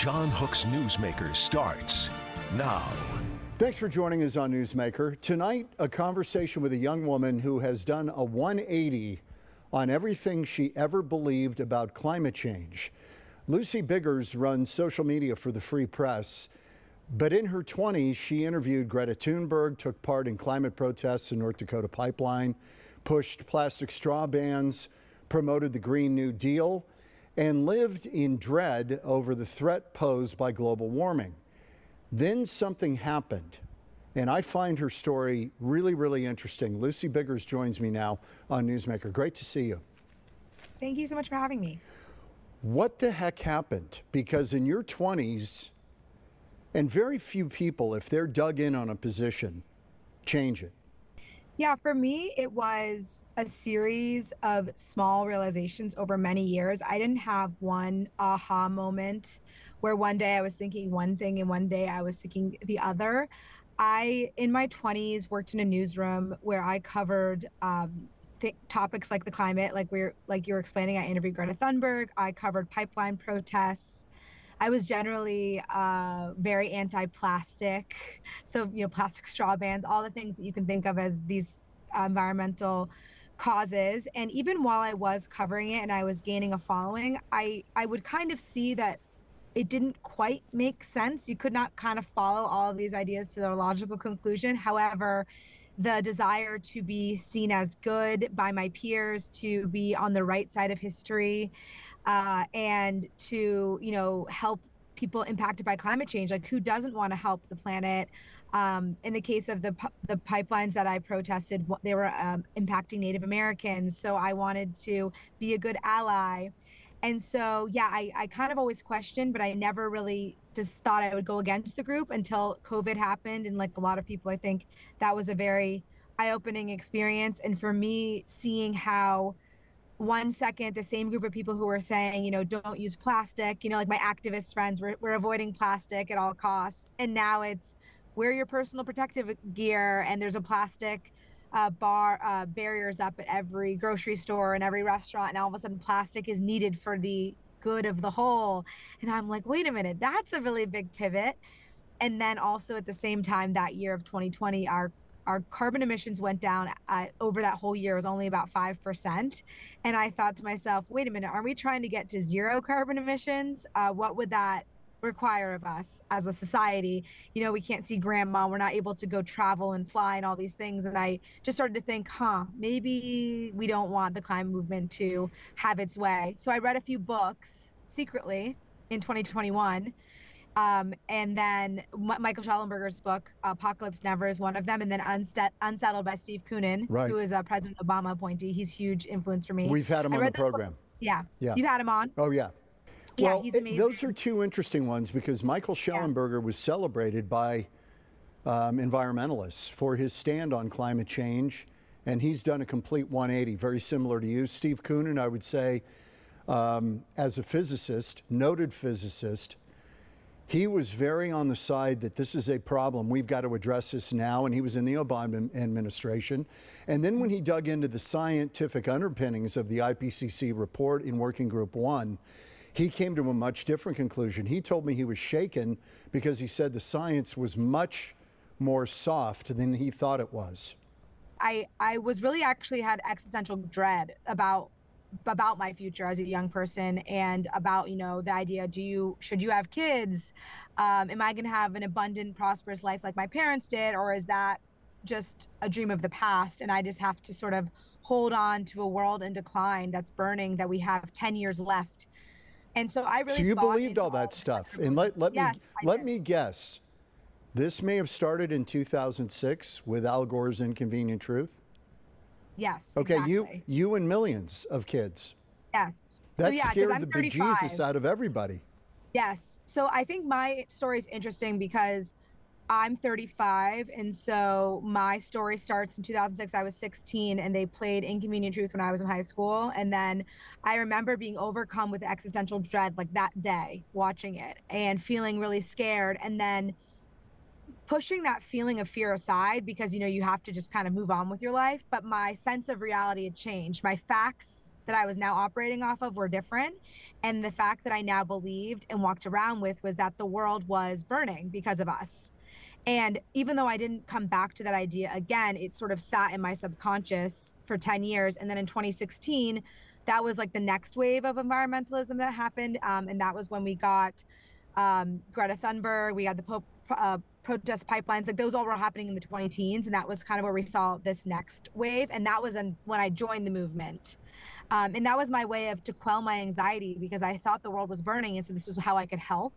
John Hook's Newsmaker starts now. Thanks for joining us on Newsmaker. Tonight, a conversation with a young woman who has done a 180 on everything she ever believed about climate change. Lucy Biggers runs social media for the Free Press, but in her 20s, she interviewed Greta Thunberg, took part in climate protests in North Dakota pipeline, pushed plastic straw bans, promoted the Green New Deal, and lived in dread over the threat posed by global warming. Then something happened, and I find her story really, really interesting. Lucy Biggers joins me now on Newsmaker. Great to see you. Thank you so much for having me. What the heck happened? Because in your 20s, and very few people, if they're dug in on a position, change it. Yeah, for me, it was a series of small realizations over many years. I didn't have one aha moment where one day I was thinking one thing and one day I was thinking the other. In my 20s, worked in a newsroom where I covered topics like the climate, like you were explaining. I interviewed Greta Thunberg. I covered pipeline protests. I was generally very anti-plastic. So, plastic straw bans, all the things that you can think of as these environmental causes. And even while I was covering it and I was gaining a following, I would kind of see that it didn't quite make sense. You could not kind of follow all of these ideas to their logical conclusion. However, the desire to be seen as good by my peers, to be on the right side of history, and to, help people impacted by climate change. Like, who doesn't want to help the planet? In the case of the pipelines that I protested, they were impacting Native Americans. So I wanted to be a good ally. And so, yeah, I kind of always questioned, but I never really just thought I would go against the group until COVID happened. And like a lot of people, I think that was a very eye-opening experience. And for me, seeing how 1 second, the same group of people who were saying, don't use plastic, like my activist friends, we're avoiding plastic at all costs. And now it's wear your personal protective gear, and there's a plastic barriers up at every grocery store and every restaurant, and all of a sudden plastic is needed for the good of the whole. And I'm like, wait a minute, that's a really big pivot. And then also at the same time, that year of 2020, our carbon emissions went down over that whole year. It was only about 5%. And I thought to myself, wait a minute, are we trying to get to zero carbon emissions? What would that require of us as a society? We can't see grandma, we're not able to go travel and fly and all these things. And I just started to think, maybe we don't want the climate movement to have its way. So I read a few books secretly in 2021. And then Michael Shellenberger's book, Apocalypse Never, is one of them. And then Unsettled by Steve Koonin, right, who is a President Obama appointee. He's huge influence for me. We've had him on the program. Yeah. You had him on? Oh, yeah. Yeah, well, he's amazing. Those are two interesting ones because Michael Shellenberger was celebrated by environmentalists for his stand on climate change, and he's done a complete 180, very similar to you. Steve Koonin, I would say, as a physicist, noted physicist, he was very on the side that this is a problem. We've got to address this now, and he was in the Obama administration. And then when he dug into the scientific underpinnings of the IPCC report in Working Group 1, he came to a much different conclusion. He told me he was shaken because he said the science was much more soft than he thought it was. I was really actually had existential dread about my future as a young person, and about, the idea, should you have kids? Am I going to have an abundant, prosperous life like my parents did? Or is that just a dream of the past? And I just have to sort of hold on to a world in decline that's burning, that we have 10 years left. And so I really. So you believed all that stuff. And let me guess, this may have started in 2006 with Al Gore's Inconvenient Truth? Yes. Okay, exactly. you and millions of kids. Yes. That scared the bejesus out of everybody. Yes. So I think my story is interesting because I'm 35, and so my story starts in 2006. I was 16, and they played Inconvenient Truth when I was in high school. And then I remember being overcome with existential dread, like that day, watching it and feeling really scared. And then pushing that feeling of fear aside, because, you have to just kind of move on with your life. But my sense of reality had changed. My facts that I was now operating off of were different. And the fact that I now believed and walked around with was that the world was burning because of us. And even though I didn't come back to that idea again, it sort of sat in my subconscious for 10 years. And then in 2016, that was like the next wave of environmentalism that happened. And that was when we got Greta Thunberg, we had the protest pipelines, like those all were happening in the 20 teens. And that was kind of where we saw this next wave. And that was when I joined the movement. And that was my way to quell my anxiety, because I thought the world was burning. And so this was how I could help.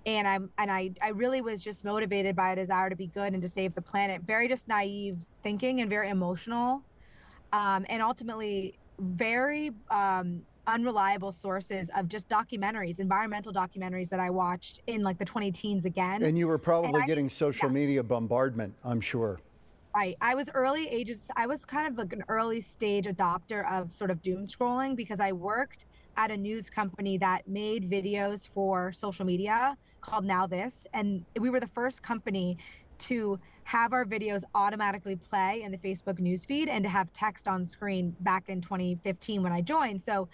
And I really was just motivated by a desire to be good and to save the planet. Very just naive thinking and very emotional. And ultimately very unreliable sources of just documentaries, environmental documentaries that I watched in like the 20 teens again. And you were probably getting social media bombardment, I'm sure. Right. I was early ages. I was kind of like an early stage adopter of sort of doom scrolling, because I worked at a news company that made videos for social media called Now This. And we were the first company to have our videos automatically play in the Facebook newsfeed and to have text on screen back in 2015 when I joined. So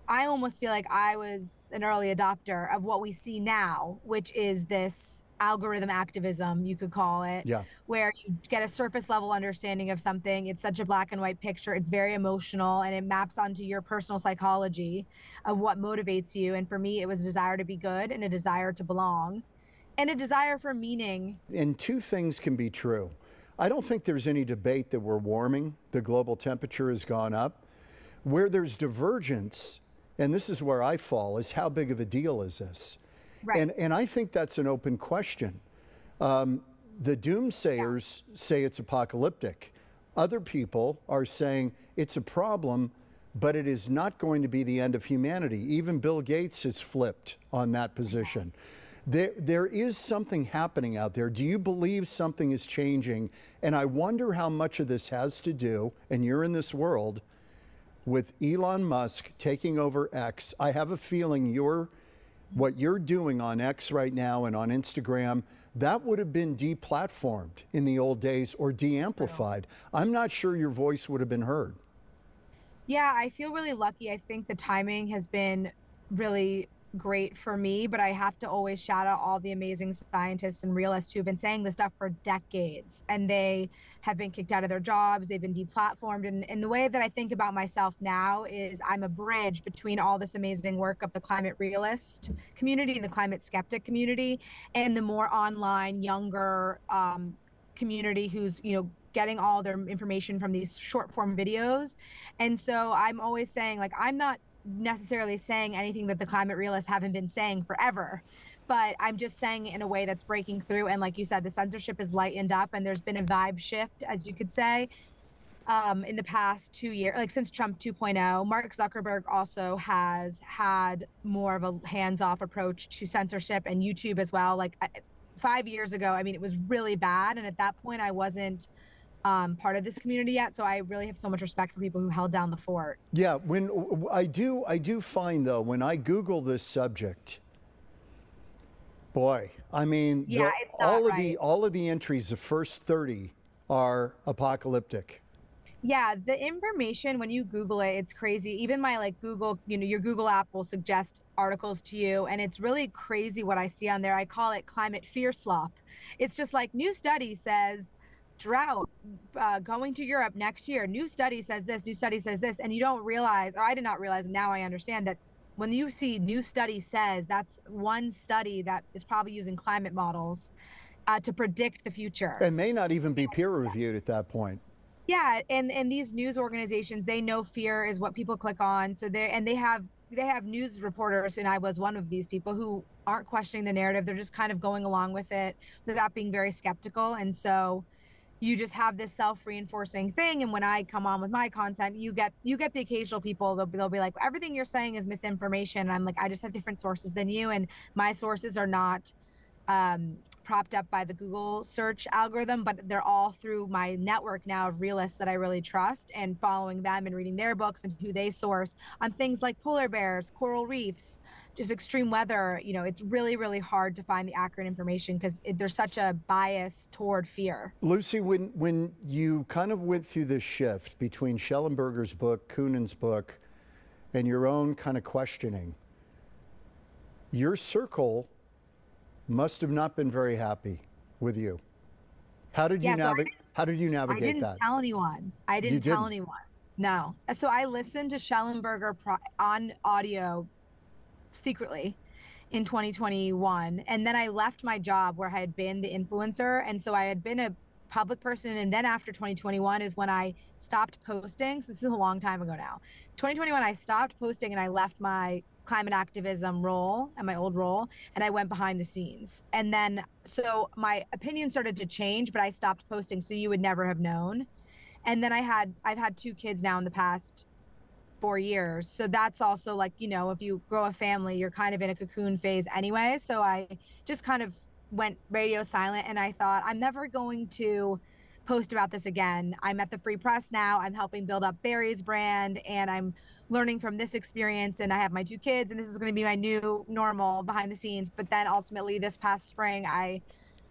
I almost feel like I was an early adopter of what we see now, which is this algorithm activism, you could call it, where you get a surface level understanding of something. It's such a black and white picture. It's very emotional, and it maps onto your personal psychology of what motivates you. And for me, it was a desire to be good and a desire to belong and a desire for meaning. And two things can be true. I don't think there's any debate that we're warming. The global temperature has gone up. Where there's divergence, and this is where I fall, is how big of a deal is this? Right. And I think that's an open question. The doomsayers say it's apocalyptic. Other people are saying it's a problem, but it is not going to be the end of humanity. Even Bill Gates has flipped on that position. There is something happening out there. Do you believe something is changing? And I wonder how much of this has to do, and you're in this world, with Elon Musk taking over X. I have a feeling what you're doing on X right now and on Instagram, that would have been deplatformed in the old days or de-amplified. I'm not sure your voice would have been heard. Yeah, I feel really lucky. I think the timing has been really great for me, but I have to always shout out all the amazing scientists and realists who've been saying this stuff for decades, and they have been kicked out of their jobs. They've been deplatformed. And the way that I think about myself now is I'm a bridge between all this amazing work of the climate realist community and the climate skeptic community and the more online, younger community who's, getting all their information from these short form videos. And so I'm always saying, like, I'm not necessarily saying anything that the climate realists haven't been saying forever, but I'm just saying it in a way that's breaking through. And like you said, the censorship is lightened up, and there's been a vibe shift, as you could say, in the past 2 years, like since Trump 2.0. Mark Zuckerberg also has had more of a hands-off approach to censorship, and YouTube as well. Like 5 years ago, I mean, it was really bad, and at that point I wasn't part of this community yet, so I really have so much respect for people who held down the fort. Yeah, when I do find, though, when I Google this subject, boy, I mean, all of the entries, the first 30 are apocalyptic. Yeah, the information when you Google it, it's crazy. Even my Google, your Google app will suggest articles to you, and it's really crazy what I see on there. I call it climate fear slop. It's just like, new study says drought going to Europe next year. New study says this, new study says this. And you don't realize, or I did not realize, and now I understand, that when you see new study says, that's one study that is probably using climate models to predict the future. And may not even be peer reviewed at that point. Yeah, and these news organizations, they know fear is what people click on. So they have news reporters, and I was one of these people, who aren't questioning the narrative. They're just kind of going along with it without being very skeptical. And so you just have this self-reinforcing thing. And when I come on with my content, you get the occasional people, they'll be like, everything you're saying is misinformation. And I'm like, I just have different sources than you, and my sources are not propped up by the Google search algorithm, but they're all through my network now of realists that I really trust, and following them and reading their books and who they source on things like polar bears, coral reefs, just extreme weather. You know, it's really, really hard to find the accurate information because there's such a bias toward fear. Lucy, when you kind of went through this shift between Shellenberger's book, Koonin's book, and your own kind of questioning, your circle must have not been very happy with you. How did you how did you navigate that? I didn't tell anyone. I didn't tell anyone. No. So I listened to Shellenberger on audio secretly in 2021, and then I left my job where I had been the influencer, and so I had been a public person, and then after 2021 is when I stopped posting. So this is a long time ago now. 2021 I stopped posting and I left my climate activism role and my old role, and I went behind the scenes. And then so my opinion started to change, but I stopped posting, so you would never have known. And then I've had 2 kids now in the past 4 years, so that's also like, you know, if you grow a family, you're kind of in a cocoon phase anyway. So I just kind of went radio silent, and I thought, I'm never going to post about this again. I'm at the Free Press now. I'm helping build up Barry's brand, and I'm learning from this experience, and I have my 2 kids, and this is going to be my new normal behind the scenes. But then ultimately this past spring, I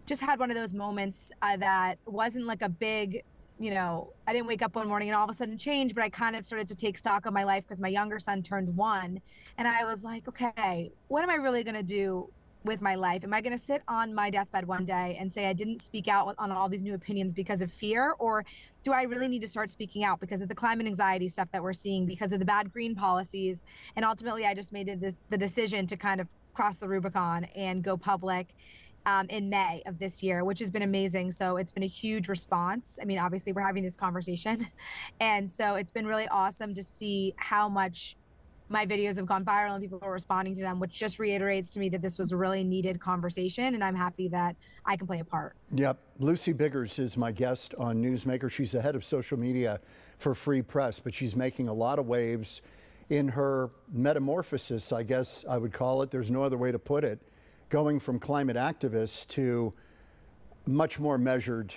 just had one of those moments that wasn't like a big, you know, I didn't wake up one morning and all of a sudden change, but I kind of started to take stock of my life because my younger son turned 1, and I was like, okay, what am I really going to do with my life? Am I going to sit on my deathbed one day and say I didn't speak out on all these new opinions because of fear? Or do I really need to start speaking out because of the climate anxiety stuff that we're seeing, because of the bad green policies? And ultimately, I just made the decision to kind of cross the Rubicon and go public in May of this year, which has been amazing. So it's been a huge response. I mean, obviously, we're having this conversation. And so it's been really awesome to see how much my videos have gone viral and people are responding to them, which just reiterates to me that this was a really needed conversation, and I'm happy that I can play a part. Yep. Lucy Biggers is my guest on Newsmaker. She's the head of social media for Free Press, but she's making a lot of waves in her metamorphosis, I guess I would call it. There's no other way to put it. Going from climate activist to much more measured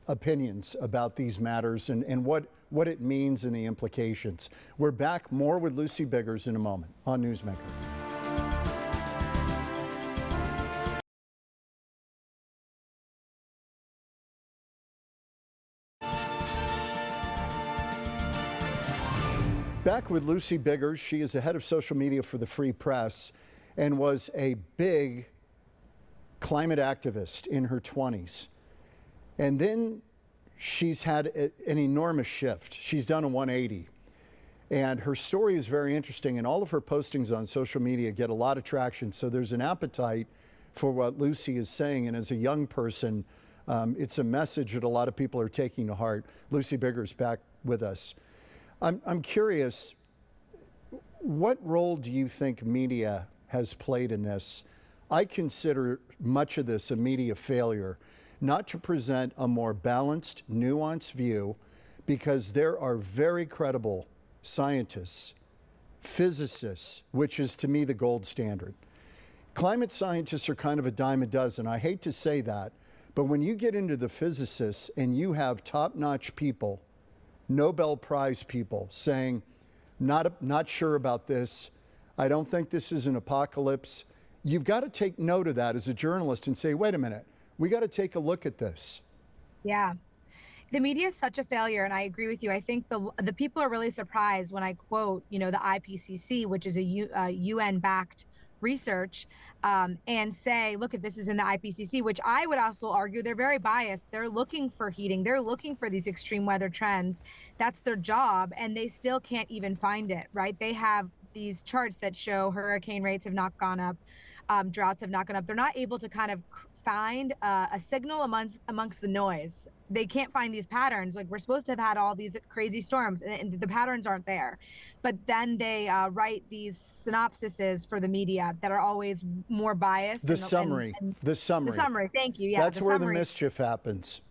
opinions about these matters and what it means and the implications. We're back more with Lucy Biggers in a moment on Newsmaker. Back with Lucy Biggers. She is the head of social media for the Free Press and was a big climate activist in her 20s. And then she's had an enormous shift. She's done a 180. And her story is very interesting, and all of her postings on social media get a lot of traction. So there's an appetite for what Lucy is saying. And as a young person, it's a message that a lot of people are taking to heart. Lucy Biggers back with us. I'm curious, what role do you think media has played in this? I consider much of this a media failure, not to present a more balanced, nuanced view, because there are very credible scientists, physicists, which is to me the gold standard. Climate scientists are kind of a dime a dozen. I hate to say that, but when you get into the physicists and you have top-notch people, Nobel Prize people saying, not sure about this, I don't think this is an apocalypse, you've got to take note of that as a journalist and say, wait a minute, we got to take a look at this. Yeah. The media is such a failure, and I agree with you. I think the people are really surprised when I quote, you know, the IPCC, which is a UN-backed research, and say, look, this is in the IPCC, which I would also argue they're very biased. They're looking for heating. They're looking for these extreme weather trends. That's their job, and they still can't even find it, right? They have these charts that show hurricane rates have not gone up, droughts have not gone up. They're not able to kind of find a signal amongst the noise. They can't find these patterns. Like, we're supposed to have had all these crazy storms, and the patterns aren't there. But then they write these synopsises for the media that are always more biased. The summary. The summary. Thank you. Yeah, that's where the mischief happens.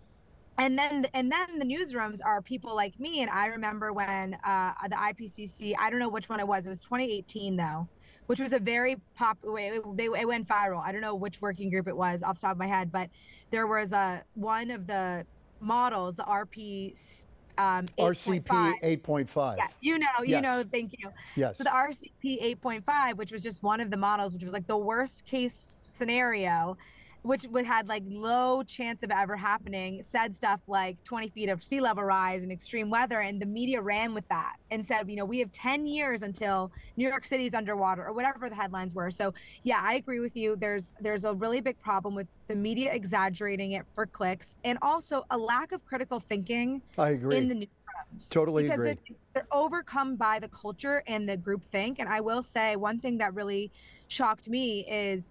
And then the newsrooms are people like me. And I remember when the IPCC, I don't know which one it was 2018 though, which was a very popular, it went viral. I don't know which working group it was off the top of my head, but there was one of the models, the RCP 8.5. Yeah, Yes. thank you. Yes. So the RCP 8.5, which was just one of the models, which was like the worst case scenario, which had like low chance of ever happening, said stuff like 20 feet of sea level rise and extreme weather. And the media ran with that and said, we have 10 years until New York City's underwater, or whatever the headlines were. So yeah, I agree with you. There's a really big problem with the media exaggerating it for clicks, and also a lack of critical thinking. I agree. In the newsrooms. Totally because agree. They're overcome by the culture and the groupthink. And I will say one thing that really shocked me is,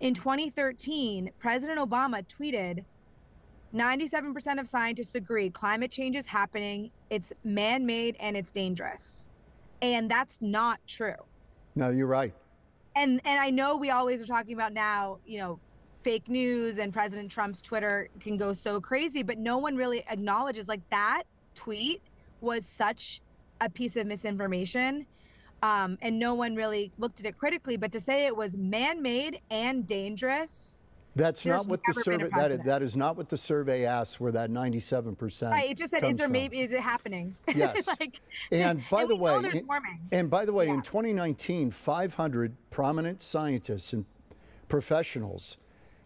in 2013, President Obama tweeted, 97% of scientists agree climate change is happening, it's man-made, and it's dangerous. And that's not true. No, you're right. And I know we always are talking about now, fake news, and President Trump's Twitter can go so crazy, but no one really acknowledges, like, that tweet was such a piece of misinformation. And no one really looked at it critically, but to say it was man-made and dangerous, that's not what the survey, that is not what the survey asks, where that 97%. Right, it just said, is it happening? Yes. And by the way, in 2019, 500 prominent scientists and professionals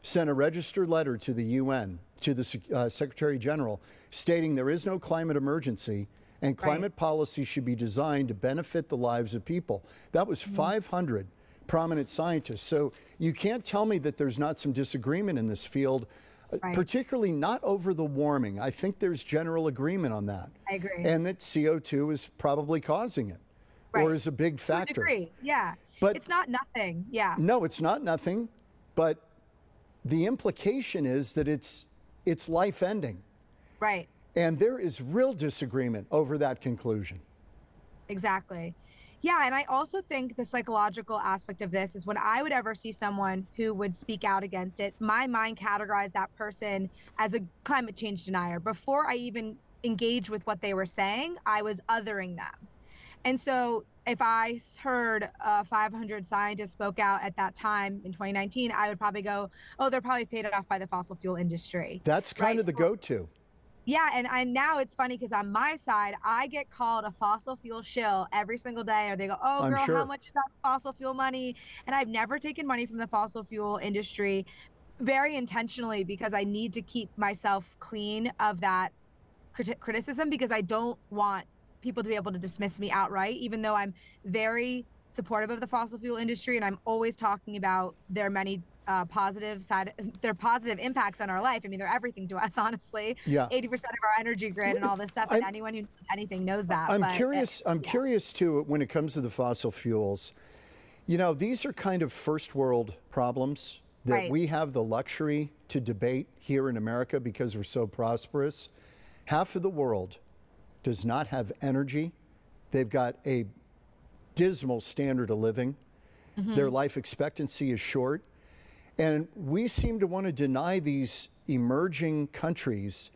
sent a registered letter to the UN, to the Secretary General, stating there is no climate emergency, and climate policy should be designed to benefit the lives of people. That was 500 prominent scientists. So you can't tell me that there's not some disagreement in this field, particularly not over the warming. I think there's general agreement on that. I agree. And that CO2 is probably causing it, or is a big factor. I agree. Yeah. But it's not nothing. Yeah. No, it's not nothing. But the implication is that it's life ending. Right. And there is real disagreement over that conclusion. Exactly. Yeah, and I also think the psychological aspect of this is, when I would ever see someone who would speak out against it, my mind categorized that person as a climate change denier. Before I even engaged with what they were saying, I was othering them. And so if I heard 500 scientists spoke out at that time in 2019, I would probably go, oh, they're probably paid off by the fossil fuel industry. That's kind of the go-to. Yeah, and now it's funny because on my side, I get called a fossil fuel shill every single day, or they go, oh, girl, how much is that fossil fuel money? And I've never taken money from the fossil fuel industry, very intentionally, because I need to keep myself clean of that criticism, because I don't want people to be able to dismiss me outright, even though I'm very supportive of the fossil fuel industry, and I'm always talking about their many positive impacts on our life. I mean, they're everything to us, honestly. Yeah. 80% of our energy grid and all this stuff, and anyone who knows anything knows that. I'm curious too, when it comes to the fossil fuels, these are kind of first world problems that we have the luxury to debate here in America because we're so prosperous. Half of the world does not have energy. They've got a dismal standard of living. Their life expectancy is short. And we seem to want to deny these emerging countries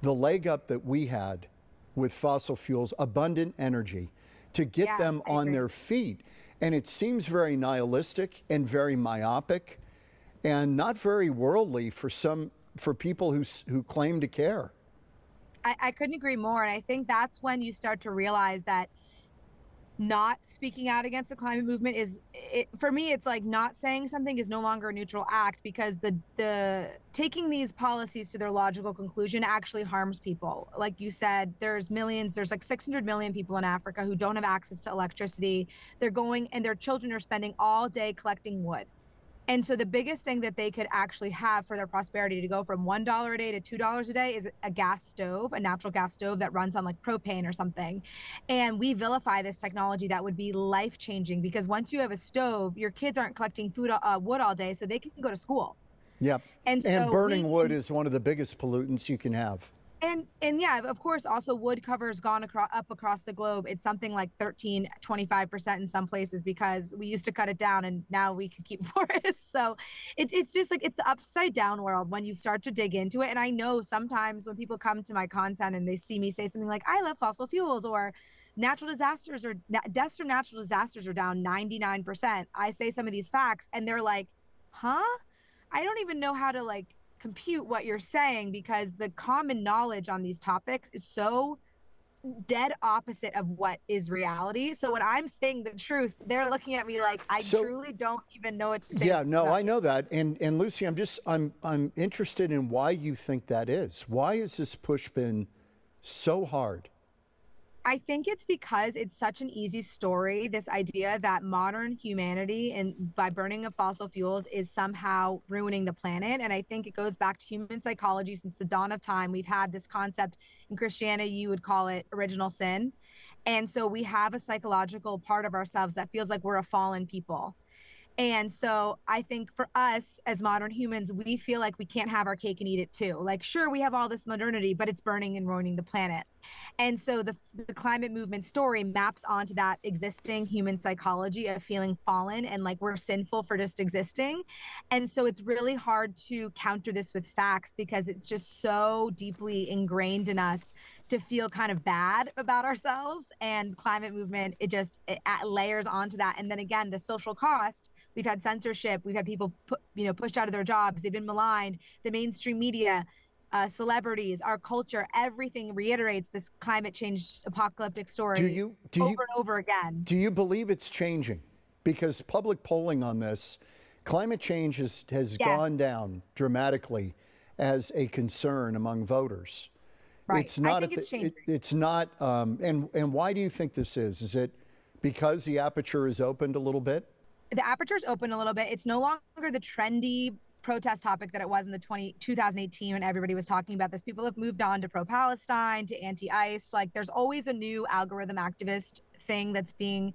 the leg up that we had with fossil fuels, abundant energy, to get them on their feet. And it seems very nihilistic and very myopic and not very worldly for people who claim to care. I couldn't agree more. And I think that's when you start to realize that not speaking out against the climate movement for me, it's like not saying something is no longer a neutral act, because the taking these policies to their logical conclusion actually harms people. Like you said, there's like 600 million people in Africa who don't have access to electricity. They're going, and their children are spending all day collecting wood. And so the biggest thing that they could actually have for their prosperity to go from $1 a day to $2 a day is a gas stove, a natural gas stove that runs on like propane or something. And we vilify this technology that would be life-changing, because once you have a stove, your kids aren't collecting wood all day, so they can go to school. Yep. And burning wood is one of the biggest pollutants you can have. And yeah, of course, also wood cover's gone up across the globe. It's something like 25% in some places, because we used to cut it down and now we can keep forests. So it's just like, it's the upside down world when you start to dig into it. And I know sometimes when people come to my content and they see me say something like, I love fossil fuels, or natural disasters or deaths from natural disasters are down 99%. I say some of these facts and they're like, huh? I don't even know how to like compute what you're saying, because the common knowledge on these topics is so dead opposite of what is reality. So when I'm saying the truth, they're looking at me like I truly don't even know what to say. Yeah, no, I know that. And Lucy, I'm interested in why you think that is. Why has this push been so hard? I think it's because it's such an easy story, this idea that modern humanity and by burning of fossil fuels is somehow ruining the planet. And I think it goes back to human psychology. Since the dawn of time, we've had this concept. In Christianity, you would call it original sin. And so we have a psychological part of ourselves that feels like we're a fallen people. And so I think for us as modern humans, we feel like we can't have our cake and eat it too. Like, sure, we have all this modernity, but it's burning and ruining the planet. And so the climate movement story maps onto that existing human psychology of feeling fallen and like we're sinful for just existing. And so it's really hard to counter this with facts because it's just so deeply ingrained in us to feel kind of bad about ourselves. And climate movement, it layers onto that. And then again, the social cost. We've had censorship. We've had people pushed out of their jobs. They've been maligned. The mainstream media, celebrities, our culture, everything reiterates this climate change apocalyptic story over and over again. Do you believe it's changing? Because public polling on this, climate change has gone down dramatically as a concern among voters. Right. It's not. I think it's changing. It's not. And why do you think this is? Is it because the aperture is opened a little bit? The aperture's open a little bit. It's no longer the trendy protest topic that it was in the 2018 when everybody was talking about this. People have moved on to pro-Palestine, to anti-ICE. Like there's always a new algorithm activist thing that's being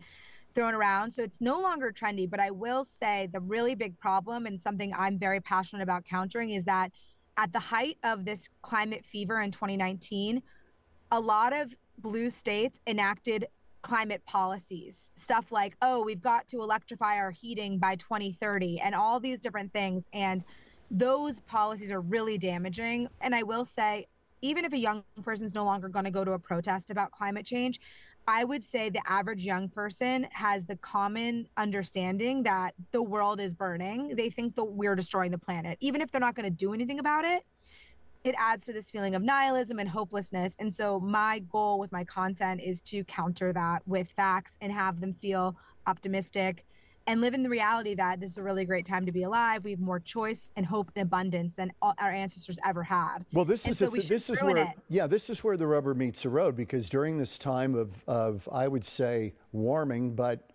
thrown around. So it's no longer trendy. But I will say the really big problem, and something I'm very passionate about countering, is that at the height of this climate fever in 2019, a lot of blue states enacted climate policies, stuff like, oh, we've got to electrify our heating by 2030 and all these different things. And those policies are really damaging. And I will say, even if a young person's no longer going to go to a protest about climate change, I would say the average young person has the common understanding that the world is burning. They think that we're destroying the planet. Even if they're not going to do anything about it, it adds to this feeling of nihilism and hopelessness. And so my goal with my content is to counter that with facts and have them feel optimistic and live in the reality that this is a really great time to be alive. We have more choice and hope and abundance than our ancestors ever had. Well, this is where the rubber meets the road, because during this time of I would say warming, but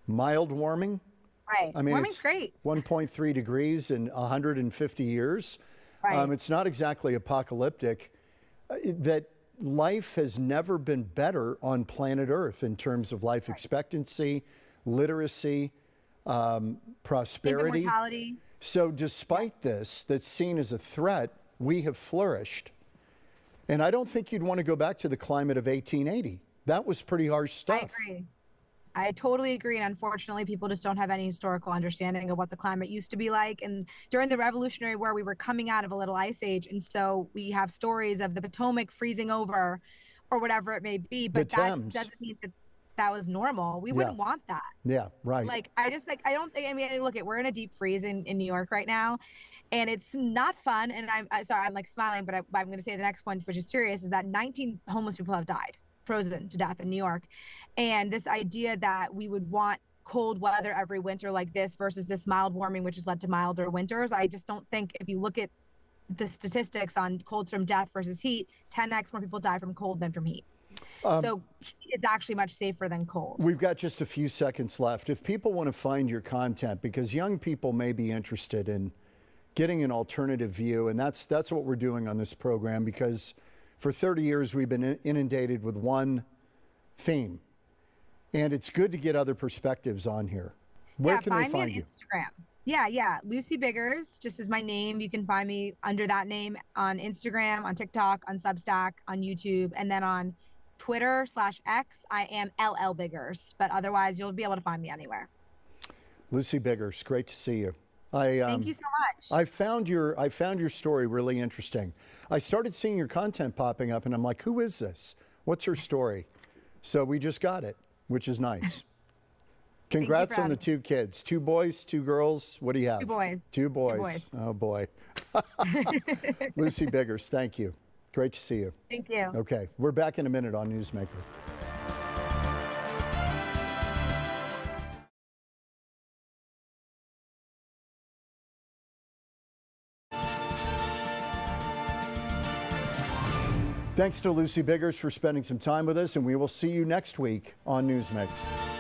mild warming. Right. I mean, warming's it's great. 1.3 degrees in 150 years. Right. It's not exactly apocalyptic. That life has never been better on planet Earth in terms of life expectancy, literacy, prosperity. Mortality. So despite this, that's seen as a threat, we have flourished. And I don't think you'd want to go back to the climate of 1880. That was pretty harsh stuff. I agree. I totally agree. And unfortunately, people just don't have any historical understanding of what the climate used to be like. And during the Revolutionary War, we were coming out of a little ice age. And so we have stories of the Potomac freezing over or whatever it may be. But that doesn't mean that that was normal. We wouldn't want that. Yeah, right. Look, we're in a deep freeze in New York right now. And it's not fun. And I'm like smiling, but I'm going to say the next point, which is serious, is that 19 homeless people have died, frozen to death in New York. And this idea that we would want cold weather every winter like this versus this mild warming, which has led to milder winters. I just don't think, if you look at the statistics on colds from death versus heat, 10x more people die from cold than from heat. So heat is actually much safer than cold. We've got just a few seconds left. If people want to find your content, because young people may be interested in getting an alternative view, and that's what we're doing on this program, because for 30 years we've been inundated with one theme. And it's good to get other perspectives on here. Where can they find you? Instagram. Yeah. Lucy Biggers, just as my name. You can find me under that name on Instagram, on TikTok, on Substack, on YouTube, and then on Twitter/X, I am LL Biggers. But otherwise, you'll be able to find me anywhere. Lucy Biggers, great to see you. Thank you so much. I found your story really interesting. I started seeing your content popping up, and I'm like, who is this? What's her story? So we just got it, which is nice. Congrats on the 2 kids. 2 boys, 2 girls. What do you have? 2 boys. 2 boys. 2 boys. Oh, boy. Lucy Biggers, thank you. Great to see you. Thank you. Okay, we're back in a minute on Newsmaker. Thanks to Lucy Biggers for spending some time with us, and we will see you next week on Newsmaker.